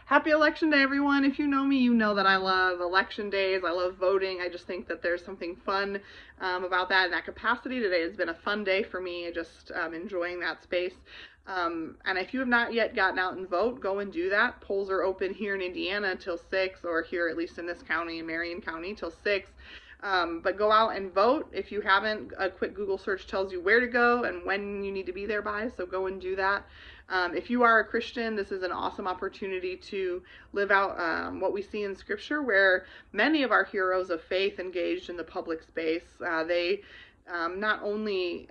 Happy Election Day, everyone. If you know me, you know that I love election days. I love voting. I just think that there's something fun about that in that capacity. Today has been a fun day for me, just enjoying that space. And if you have not yet gotten out and vote, go and do that. Polls are open here in Indiana till 6, or here at least in this county, in Marion County, till 6. But go out and vote. If you haven't, a quick Google search tells you where to go and when you need to be there by, so go and do that. If you are a Christian, this is an awesome opportunity to live out what we see in Scripture, where many of our heroes of faith engaged in the public space. They not only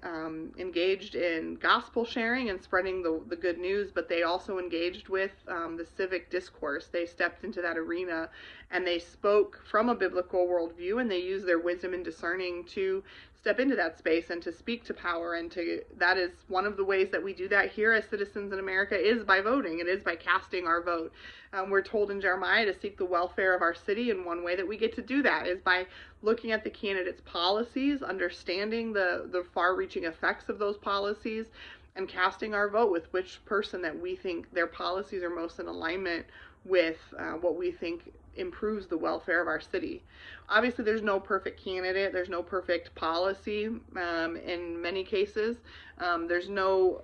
engaged in gospel sharing and spreading the good news, but they also engaged with the civic discourse. They stepped into that arena and they spoke from a biblical worldview, and they used their wisdom and discerning to step into that space and to speak to power. And that is one of the ways that we do that here as citizens in America, is by voting. It is by casting our vote. We're told in Jeremiah to seek the welfare of our city, and one way that we get to do that is by looking at the candidates' policies, understanding the far-reaching effects of those policies, and casting our vote with which person that we think their policies are most in alignment with what we think improves the welfare of our city. Obviously, there's no perfect candidate. There's no perfect policy in many cases. There's no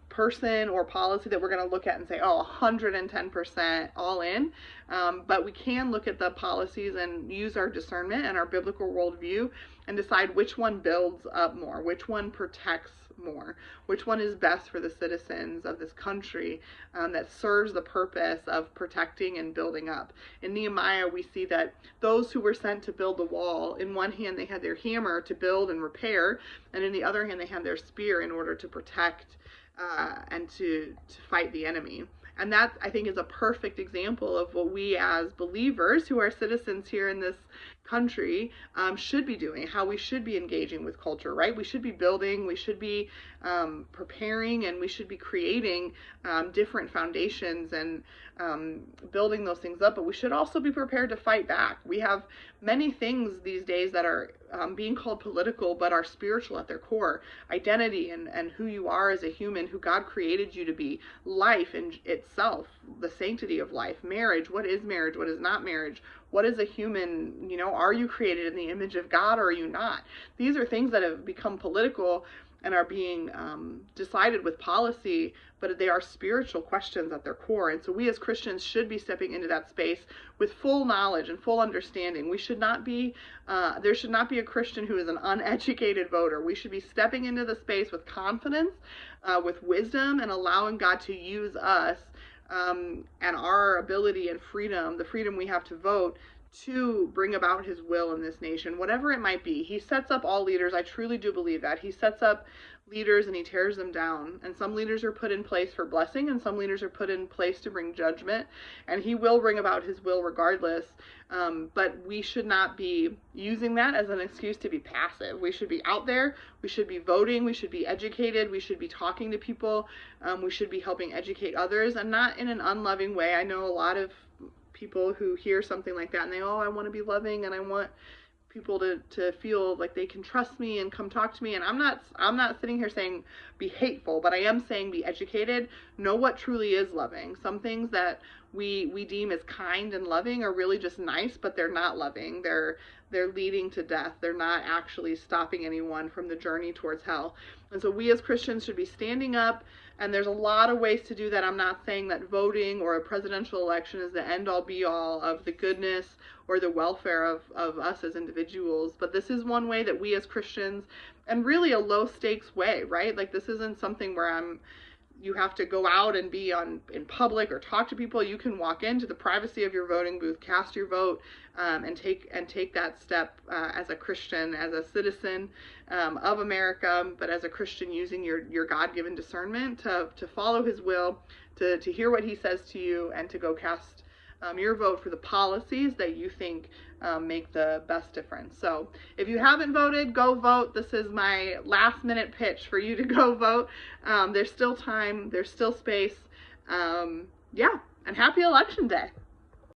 person or policy that we're going to look at and say, oh, 110% all in. But we can look at the policies and use our discernment and our biblical worldview and decide which one builds up more, which one protects more, which one is best for the citizens of this country, that serves the purpose of protecting and building up. In Nehemiah, we see that those who were sent to build the wall, in one hand they had their hammer to build and repair, and in the other hand they had their spear in order to protect and to fight the enemy. And that, I think, is a perfect example of what we as believers who are citizens here in this country should be doing, how we should be engaging with culture, right? We should be building, we should be preparing, and we should be creating different foundations and building those things up, but we should also be prepared to fight back. We have many things these days that are being called political, but are spiritual at their core. Identity and who you are as a human, who God created you to be. Life in itself, the sanctity of life. Marriage, what is marriage? What is not marriage? What is a human? Are you created in the image of God or are you not? These are things that have become political and are being decided with policy, but they are spiritual questions at their core. And so we as Christians should be stepping into that space with full knowledge and full understanding. We should not be, there should not be a Christian who is an uneducated voter. We should be stepping into the space with confidence, with wisdom, and allowing God to use us and our ability and freedom, the freedom we have to vote, to bring about his will in this nation, whatever it might be. He sets up all leaders. I truly do believe that. He sets up leaders and he tears them down. And some leaders are put in place for blessing, and some leaders are put in place to bring judgment. And he will bring about his will regardless. But we should not be using that as an excuse to be passive. We should be out there. We should be voting. We should be educated. We should be talking to people. We should be helping educate others, and not in an unloving way. I know a lot of people who hear something like that and they, I want to be loving and I want people to feel like they can trust me and come talk to me. And I'm not sitting here saying be hateful, but I am saying be educated, know what truly is loving. Some things that we deem as kind and loving are really just nice, but they're not loving. They're leading to death. They're not actually stopping anyone from the journey towards hell. And so we as Christians should be standing up, and there's a lot of ways to do that. I'm not saying that voting or a presidential election is the end all be all of the goodness or the welfare of us as individuals, but this is one way that we as Christians, and really a low stakes way, right? Like, this isn't something where you have to go out and be in public or talk to people. You can walk into the privacy of your voting booth, cast your vote, and take that step as a Christian, as a citizen of America, but as a Christian using your God-given discernment to follow his will, to hear what he says to you, and to go cast your vote for the policies that you think make the best difference. So if you haven't voted, go vote. This is my last minute pitch for you to go vote. There's still time. There's still space. Yeah, and happy Election Day.